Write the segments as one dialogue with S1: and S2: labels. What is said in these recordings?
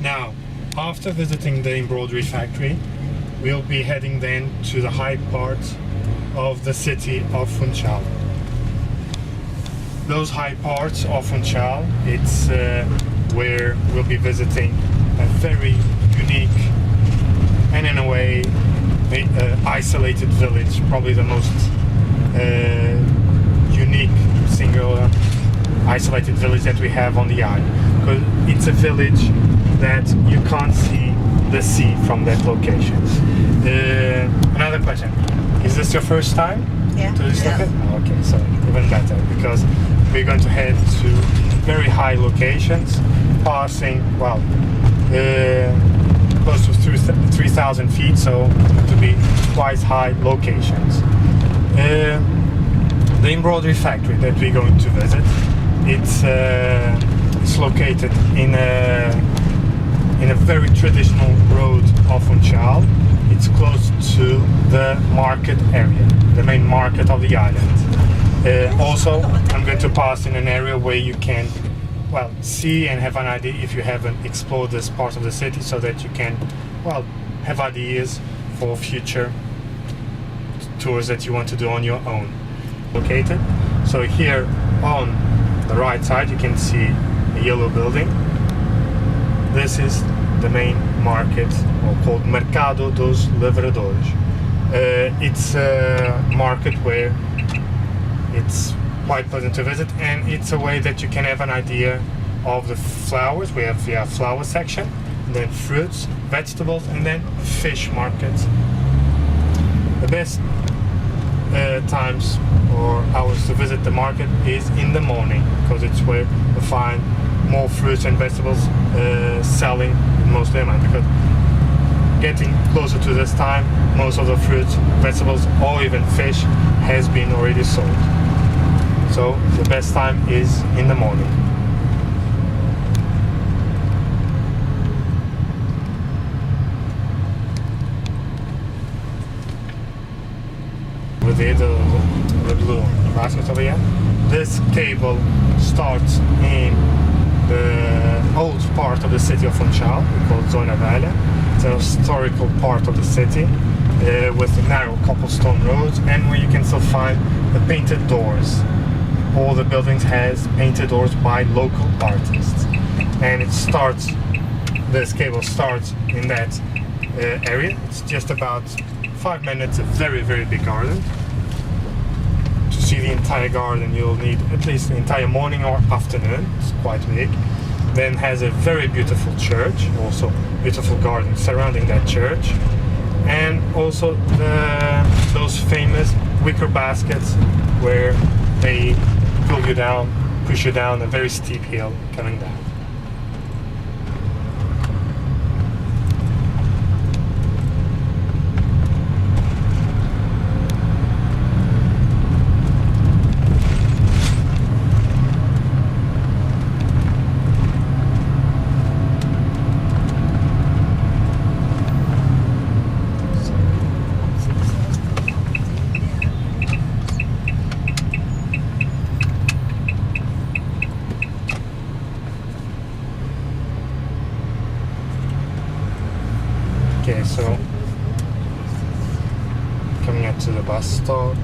S1: Now, after visiting the embroidery factory, we'll be heading then to the high part of the city of Funchal. Those high parts of Funchal, it's where we'll be visiting a very unique and in a way isolated village, probably the most unique single isolated village that we have on the island, because it's a village that you can't see the sea from that location. Another question, is this your first time to this location? Oh, okay, so even better, because we're going to head to very high locations, passing, well, close to 3,000 feet, so to be quite high locations. The embroidery factory that we're going to visit, it's located in a very traditional road of Funchal. It's close to the market area, the main market of the island. Also, I'm going to pass in an area where you can, well, see and have an idea if you haven't explored this part of the city, so that you can, well, have ideas for future tours that you want to do on your own. Located. So here on the right side you can see a yellow building. This is the main market, or called Mercado dos Lavradores. It's a market where it's quite pleasant to visit, and it's a way that you can have an idea of the flowers. We have the flower section, and then fruits, vegetables, and then fish markets. The best times or hours to visit the market is in the morning, because it's where you find more fruits and vegetables selling most of the time, because getting closer to this time, most of the fruits, vegetables, or even fish has been already sold. So the best time is in the morning. Over there, the blue basket over here. This cable starts in the old part of the city of Funchal, we call it Zona Velha. It's a historical part of the city with narrow cobblestone roads, and where you can still find the painted doors. All the buildings has painted doors by local artists, and it starts, this cable starts in that area. It's just about 5 minutes, a very big garden. To see the entire garden you'll need at least the entire morning or afternoon. It's quite big. Then has a very beautiful church, also beautiful garden surrounding that church, and also those famous wicker baskets where they pull you down, push you down a very steep hill coming down. Okay, so coming up to the bus stop.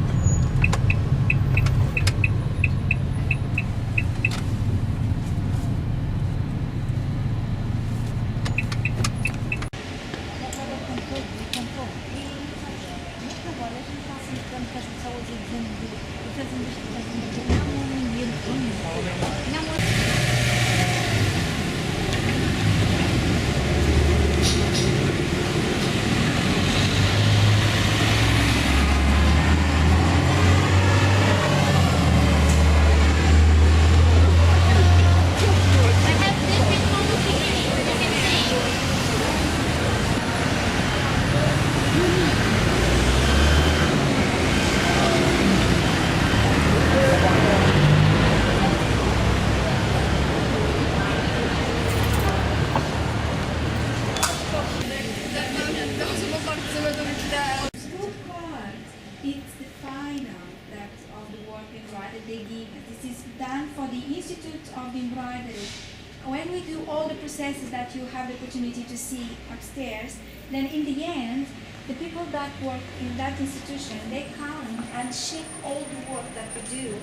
S2: when we do all the processes that you have the opportunity to see upstairs, then in the end, the people that work in that institution, they come and check all the work that we do.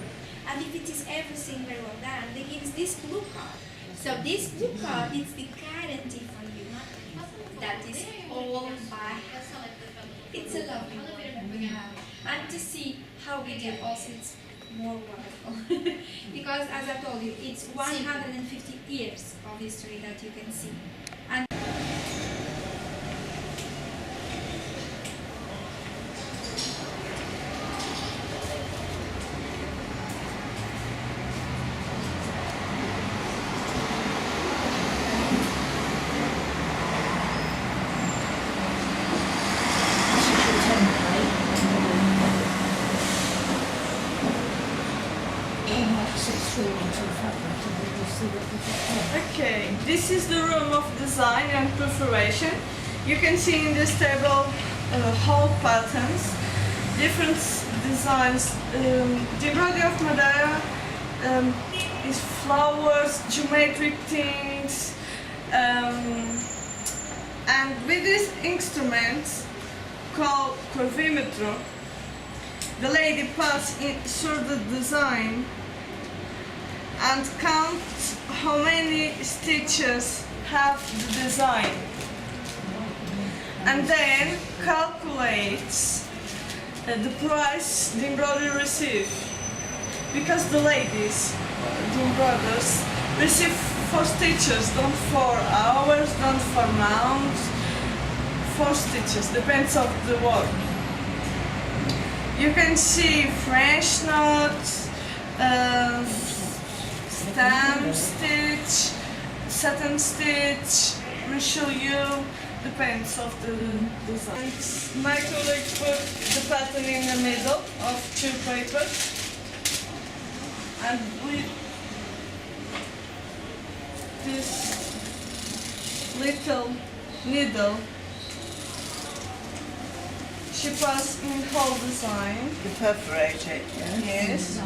S2: And if it is everything very well done, they give us this blue card. So this blue card is the guarantee for you that is all by. It's a lovely one. And to see how we do also, it's more wonderful. Because as I told you, it's 150 years of history that you can see. And
S3: okay, this is the room of design and perforation. You can see in this table whole patterns, different designs. The embroidery of Madeira is flowers, geometric things, and with these instruments called curvimetro, the lady passes through the design and counts how many stitches have the design, and then calculates the price the embroidery receives, because the ladies, the embroiders, receive for stitches, not for hours, not for months, for stitches, depends on the work. You can see French knots, stamp stitch, satin stitch, Richelieu, depends of the design. My colleague put the pattern in the middle of two papers, and with this little needle she passed in whole design.
S4: You perforate it, yes?
S3: Yes.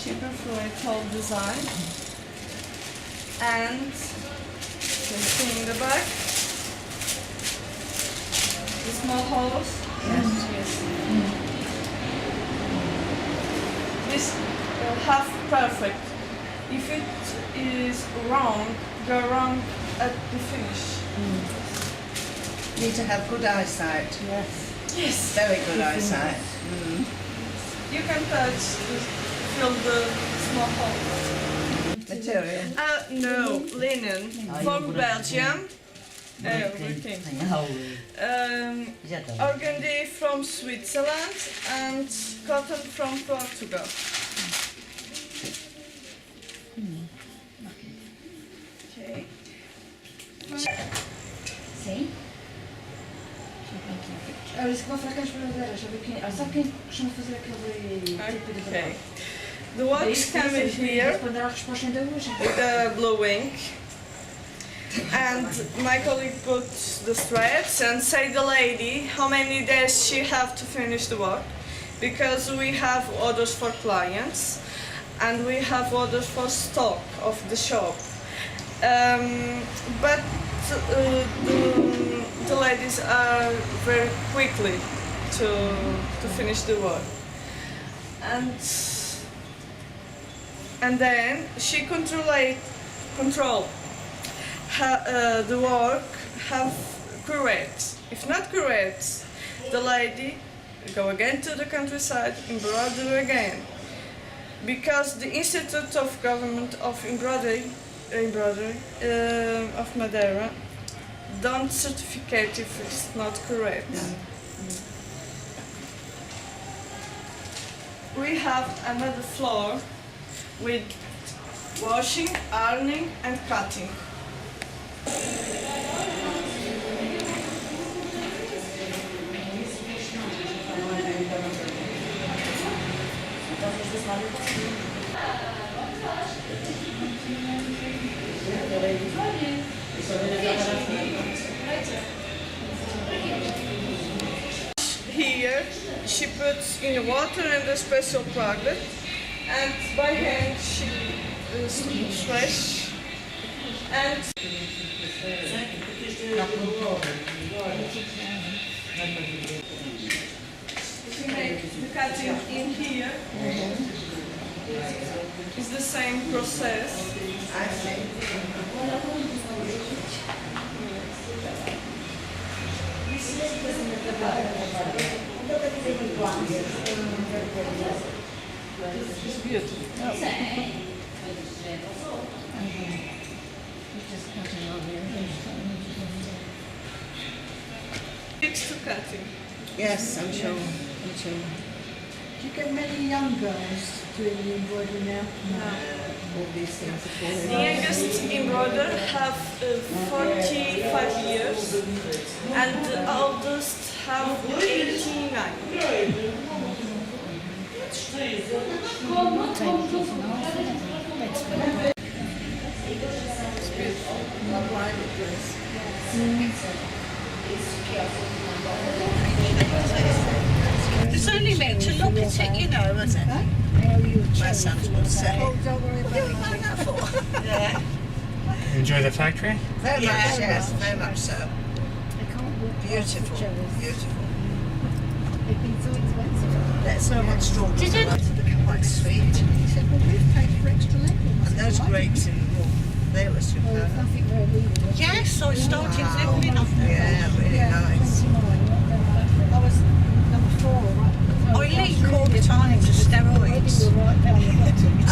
S3: She perforates whole design, and you can see in the back the small holes.
S4: Yes.
S3: This half perfect. If it is wrong, go wrong at the finish.
S4: You need to have good eyesight.
S3: Yes. Yes.
S4: Very good eyesight.
S3: You can touch, fill the small holes.
S4: Material.
S3: No, linen from Belgium. Working. Organdy from Switzerland and cotton from Portugal. Okay.
S2: sim? Olha, isso que vou falar com as brodadeiras, sabe quem costuma fazer aquele tipo de
S3: Okay. The wax come in here
S2: responder à resposta ainda hoje.
S3: with the blue ink, and my colleague puts the threads and say the lady how many days she have to finish the work, because we have orders for clients and we have orders for stock of the shop. But the ladies are very quickly to finish the work, and then she control the work have correct. If not correct, the lady go again to the countryside, embroider again, because the Institute of Government of Embroidery of Madeira don't certificate if it's not correct. We have another floor with washing, ironing and cutting. Here she puts in the water and a special product, and by hand she stretch and we make the cutting in here. It's the same process.
S4: I see.
S3: It's beautiful. Fix to cutting.
S4: Yes, I'm sure. I'm sure.
S5: Do you get many young girls doing the embroidery now?
S4: All these things are falling.
S3: The youngest embroider have 45 years and the oldest have 89.
S4: It's only meant to look at it, you know, isn't it? My sons would say.
S5: Don't worry
S4: What do you like that for? Yeah.
S1: Enjoy the factory?
S4: Very much, yes, very much so. Beautiful, beautiful.
S5: They've been so expensive.
S4: There's no much straw. Did it? They're quite sweet.
S5: He said, well, we've paid for extra leg.
S4: And those grapes in the wall, they were
S5: Well,
S4: superb.
S5: nothing really.
S4: Yes, I started living off them. Yeah, really nice.
S5: 29. I was number 4, right?
S4: I leak all the time to steroids.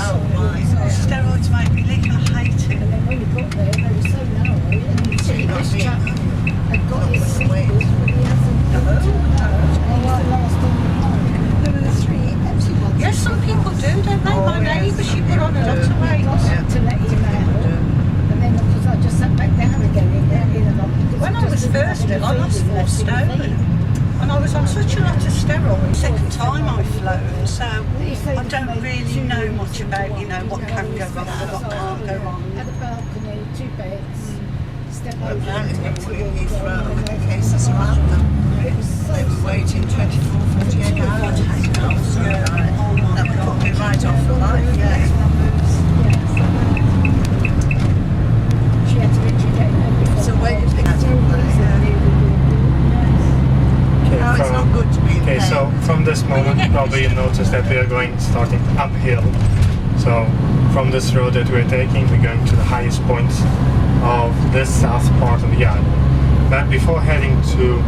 S4: Oh my, steroids make me leak, I hate it.
S5: And then when we got there, they were so narrow. And this chap had got his sneakers, but he hasn't. There were the 3 empty ones.
S4: Yes, some people do, don't they? My neighbour, she put on a lot of weight.
S5: To let him out. And then, because I just sat back down again in there.
S4: When I was first ill, I lost 4 stone. And I was on such a lot of steroids. Second time I've flown, so I don't really know much about, you know, what can go wrong and what can't go wrong.
S5: At the balcony, 2 beds, step
S4: Well,
S5: over.
S4: apparently they put in Heathrow and the cases around them.
S5: It was so
S4: They were waiting 24, 48 hours. So that would put me right off for life, yeah.
S5: She had to introduce everything.
S4: So where do you think that's going to No, it's not good to be in
S1: Okay,
S4: pain.
S1: so from this moment, probably you notice that we are starting uphill. So from this road that we're taking, we're going to the highest point of this south part of the island. But before heading to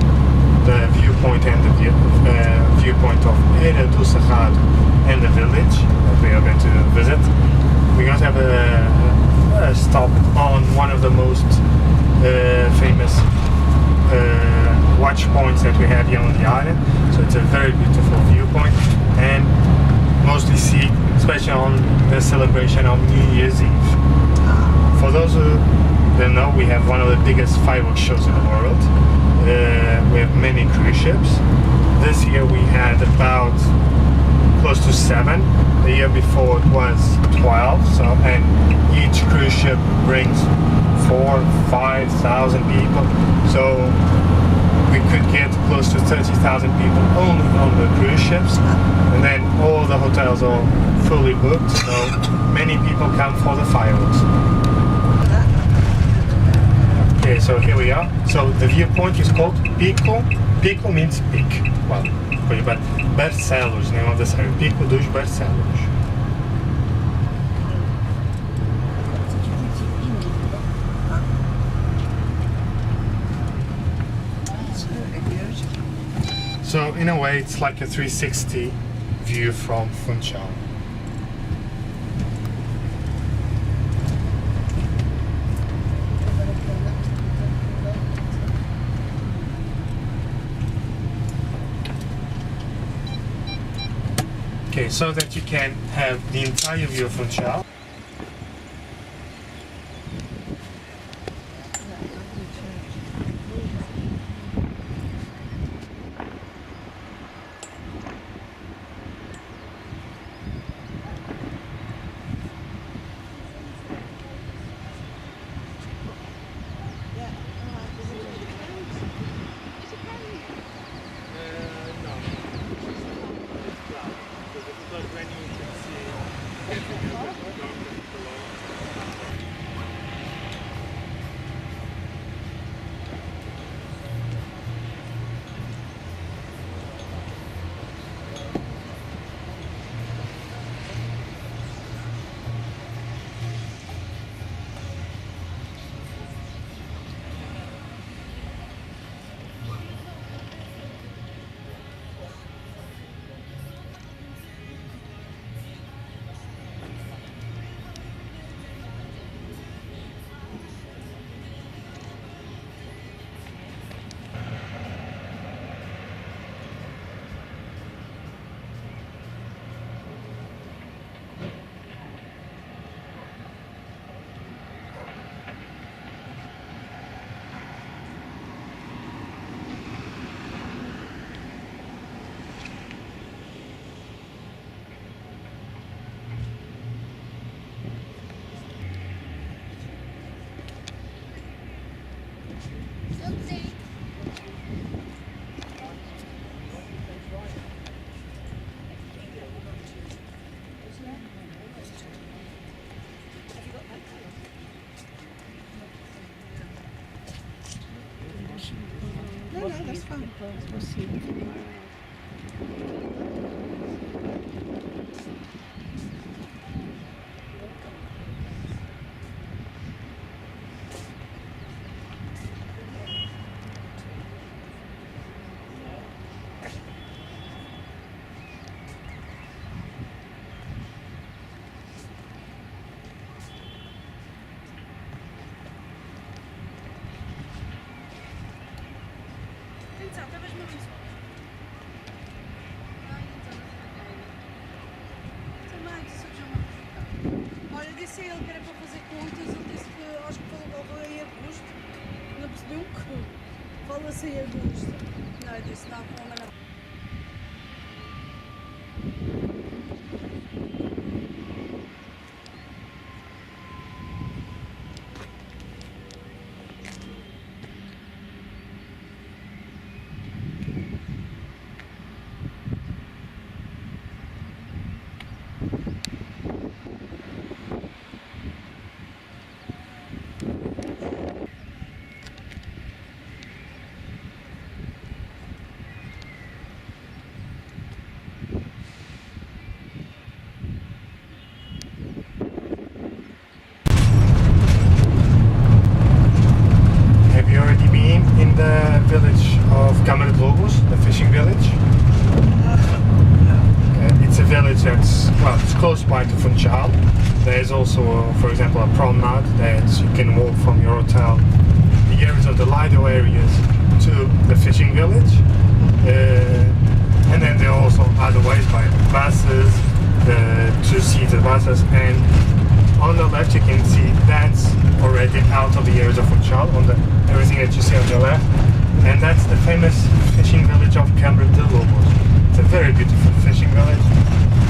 S1: the viewpoint and the viewpoint of Ilha do Cerrado and the village that we are going to visit, we're going to have a stop on one of the most famous watch points that we have here on the island. So it's a very beautiful viewpoint, and mostly see, especially on the celebration of New Year's Eve. For those who don't know, we have one of the biggest fireworks shows in the world. We have many cruise ships. This year we had about close to 7. The year before it was 12. So, and each cruise ship brings 4,000-5,000 people. So we could get close to 30,000 people only on the cruise ships, and then all the hotels are fully booked, so many people come for the fireworks. Okay, so here we are. So the viewpoint is called Pico. Pico means peak. Well, but Barcelos, name of the city. Pico dos Barcelos. So in a way, it's like a 360 view from Funchal. Okay, so that you can have the entire view of Funchal.
S4: No, that's fine. We'll see.
S6: Olha, disse a ele que era para fazer contas, ele disse que acho que falou em agosto, não percebi um cu. Fala-se em agosto. Não, eu disse, não, como não.
S1: Village of Gala Lobos, the fishing village. It's a village that's, well, it's close by to Funchal. There's also, for example, a promenade that you can walk from your hotel, the areas of the Lido areas, to the fishing village. And then there are also other ways by buses, the two-seater buses, and on the left you can see that's already out of the areas of Funchal, on the everything that you see on the left. And that's the famous fishing village of Ponta Delgada. It's a very beautiful fishing village,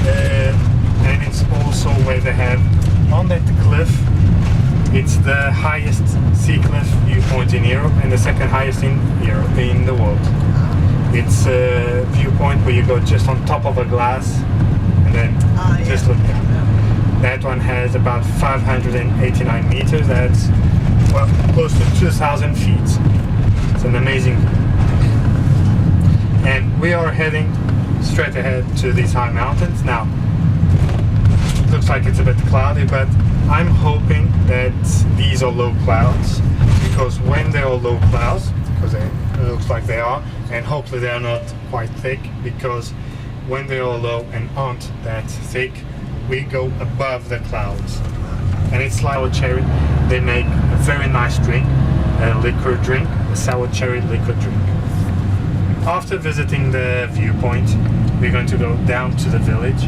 S1: and it's also where they have on that cliff. It's the highest sea cliff viewpoint in Europe and the second highest in Europe, in the world. It's a viewpoint where you go just on top of a glass and then just look down. That one has about 589 meters. That's, well, close to 2,000 feet. It's an amazing view. And we are heading straight ahead to these high mountains. Now, it looks like it's a bit cloudy, but I'm hoping that these are low clouds, because when they are low clouds, because it looks like they are, and hopefully they are not quite thick, because when they are low and aren't that thick, we go above the clouds. And it's like sour cherry. They make a very nice drink, a liquor drink, a sour cherry liquor drink. After visiting the viewpoint, we're going to go down to the village,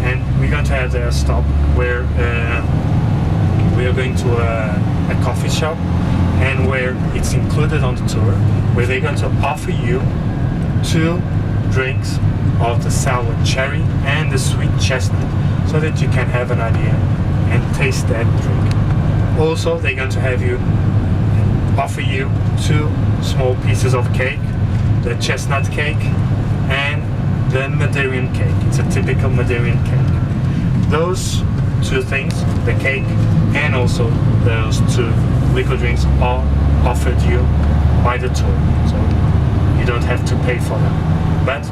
S1: and we're going to have a stop where we are going to a coffee shop, and where it's included on the tour, where they're going to offer you 2 drinks of the sour cherry and the sweet chestnut, so that you can have an idea and taste that drink. Also, they're going to have you offer you 2 small pieces of cake, the chestnut cake and the Madeiran cake. It's a typical Madeiran cake. Those two things, the cake and also those two liquid drinks, are offered you by the tour, so you don't have to pay for them. But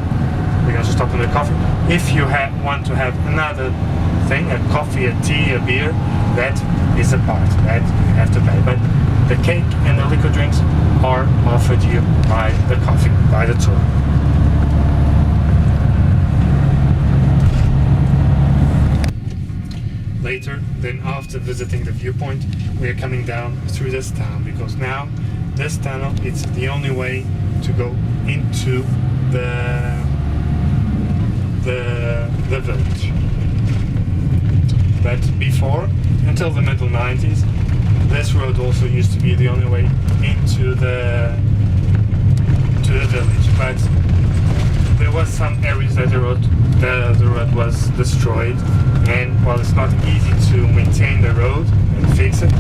S1: we're going to stop on the coffee. If you want to have another thing, a coffee, a tea, a beer, that is a part that you have to pay. But the cake and the liquid drinks are offered you by the coffee, by the tour. Later, then after visiting the viewpoint, we are coming down through this town, because now this tunnel, it's the only way to go into the village. But before, until the middle 90s, this road also used to be the only way into the village. But there was some areas that the road was destroyed, and well, it's not easy to maintain the road and fix it,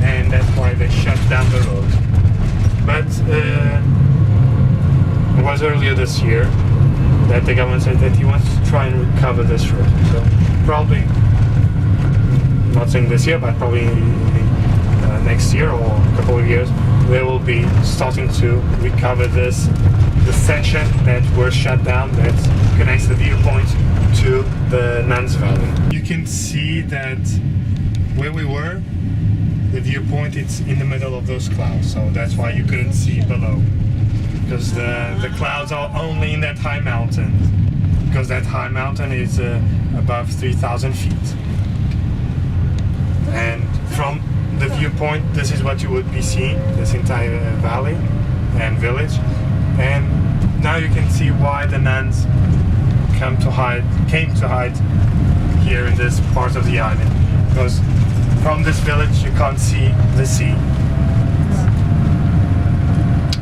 S1: and that's why they shut down the road. But it was earlier this year that the government said that he wants to try and recover this road. So probably, not saying this year, but probably next year or a couple of years, they will be starting to recover the section that were shut down that connects the viewpoint to the Nuns Valley. You can see that where we were, the viewpoint, it's in the middle of those clouds, so that's why you couldn't see below, because the clouds are only in that high mountain, because that high mountain is above 3,000 feet. And from the viewpoint, this is what you would be seeing, this entire valley and village. And now you can see why the nuns came to hide here in this part of the island, because from this village you can't see the sea.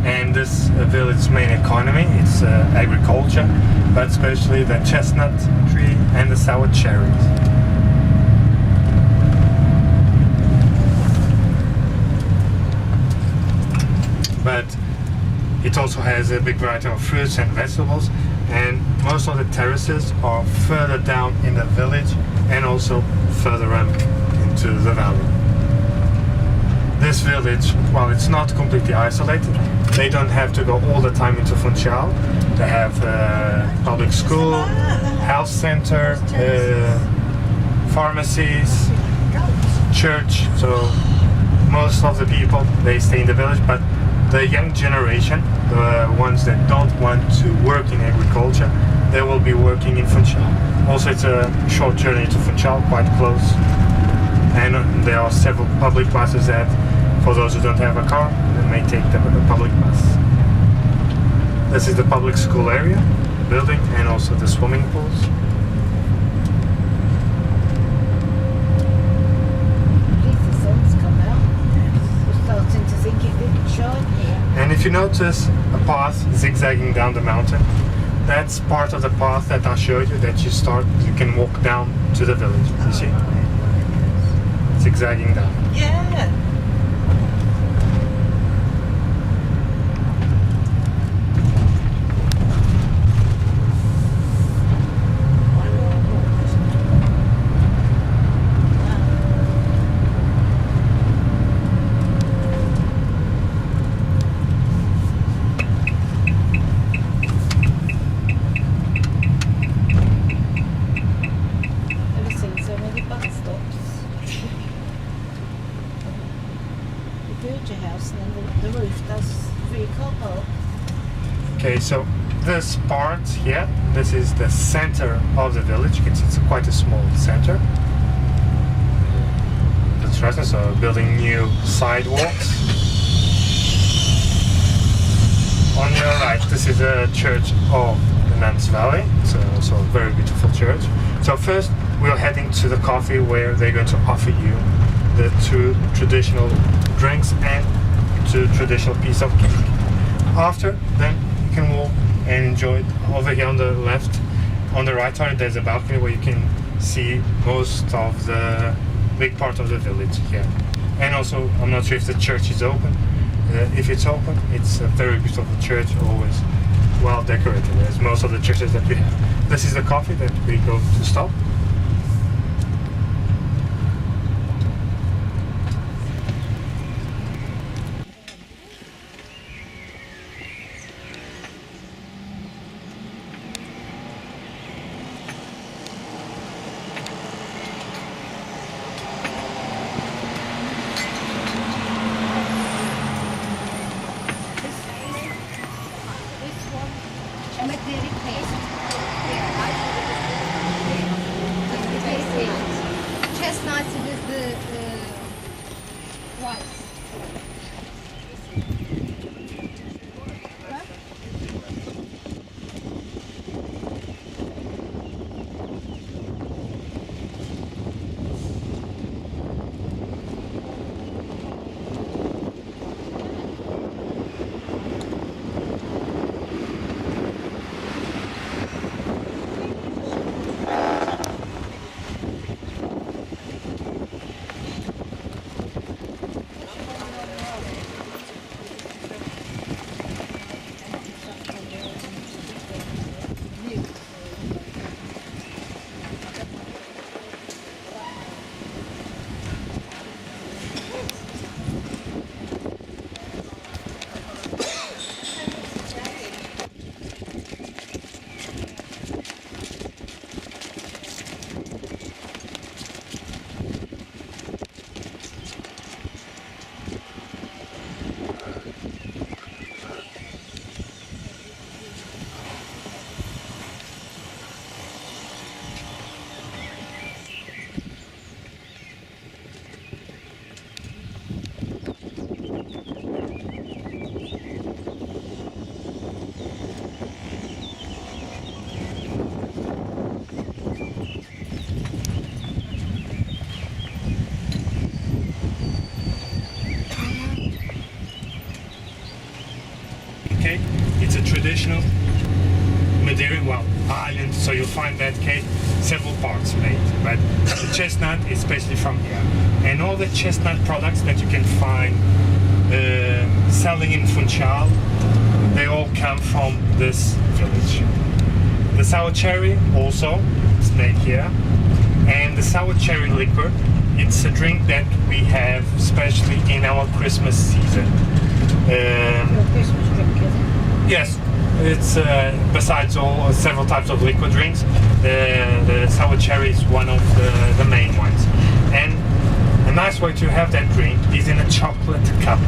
S1: And this village's main economy is agriculture, but especially the chestnut tree and the sour cherries. But it also has a big variety of fruits and vegetables, and most of the terraces are further down in the village and also further up into the valley. This village, well, it's not completely isolated. They don't have to go all the time into Funchal. They have public school, health center, pharmacies, church, so most of the people, they stay in the village, but the young generation, the ones that don't want to work in agriculture, they will be working in Funchal. Also, it's a short journey to Funchal, quite close, and there are several public buses that, for those who don't have a car, they may take the public bus. This is the public school area, the building, and also the swimming pools. And if you notice a path zigzagging down the mountain, that's part of the path that I showed you, that you can walk down to the village, you see? Zigzagging down.
S4: Yeah.
S1: Okay, so this part here, this is the center of the village. You can see it's quite a small center. Construction, so building new sidewalks. On your right, this is the church of the Nuns Valley. It's also a very beautiful church. So first, we're heading to the coffee where they're going to offer you the two traditional drinks and two traditional piece of cake. After, then you can walk and enjoy it. Over here on the left, on the right side, there's a balcony where you can see most of the big part of the village here. And also, I'm not sure if the church is open. If it's open, it's a very beautiful church, always well decorated, as most of the churches that we have. This is the coffee that we go to stop. traditional Madeira, well, island, so you'll find that cake several parts made, but the chestnut is especially from here. And all the chestnut products that you can find selling in Funchal, they all come from this village. The sour cherry also is made here, and the sour cherry liquor, it's a drink that we have especially in our Christmas season.
S5: Your Christmas drink, is it?
S1: Yes, it's besides all several types of liquid drinks, the sour cherry is one of the main ones. And a nice way to have that drink is in a chocolate cup.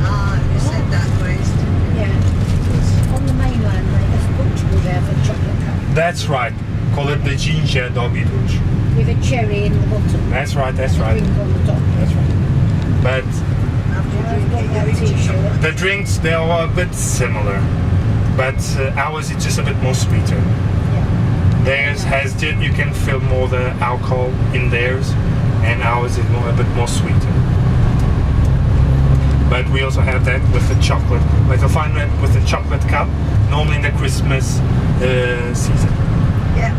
S4: Ah, you said that, Grace.
S5: Yeah. On the mainland, there's Portugal there for chocolate cup.
S1: That's right. Call it the ginger dobiduj.
S5: With a cherry in the bottom.
S1: That's right. That's
S5: and a
S1: right.
S5: drink on the top.
S1: That's right. But
S4: After you
S5: I've
S4: drink
S5: got
S4: it,
S5: that
S4: you eat your
S5: t-shirt.
S4: chocolate.
S1: the drinks, they are a bit similar, but ours is just a bit more sweeter.
S5: Yeah.
S1: Theirs has you can feel more the alcohol in theirs, and ours is a bit more sweeter. But we also have that with the chocolate. Like you'll find that with the chocolate cup, normally in the Christmas season.
S4: Yeah.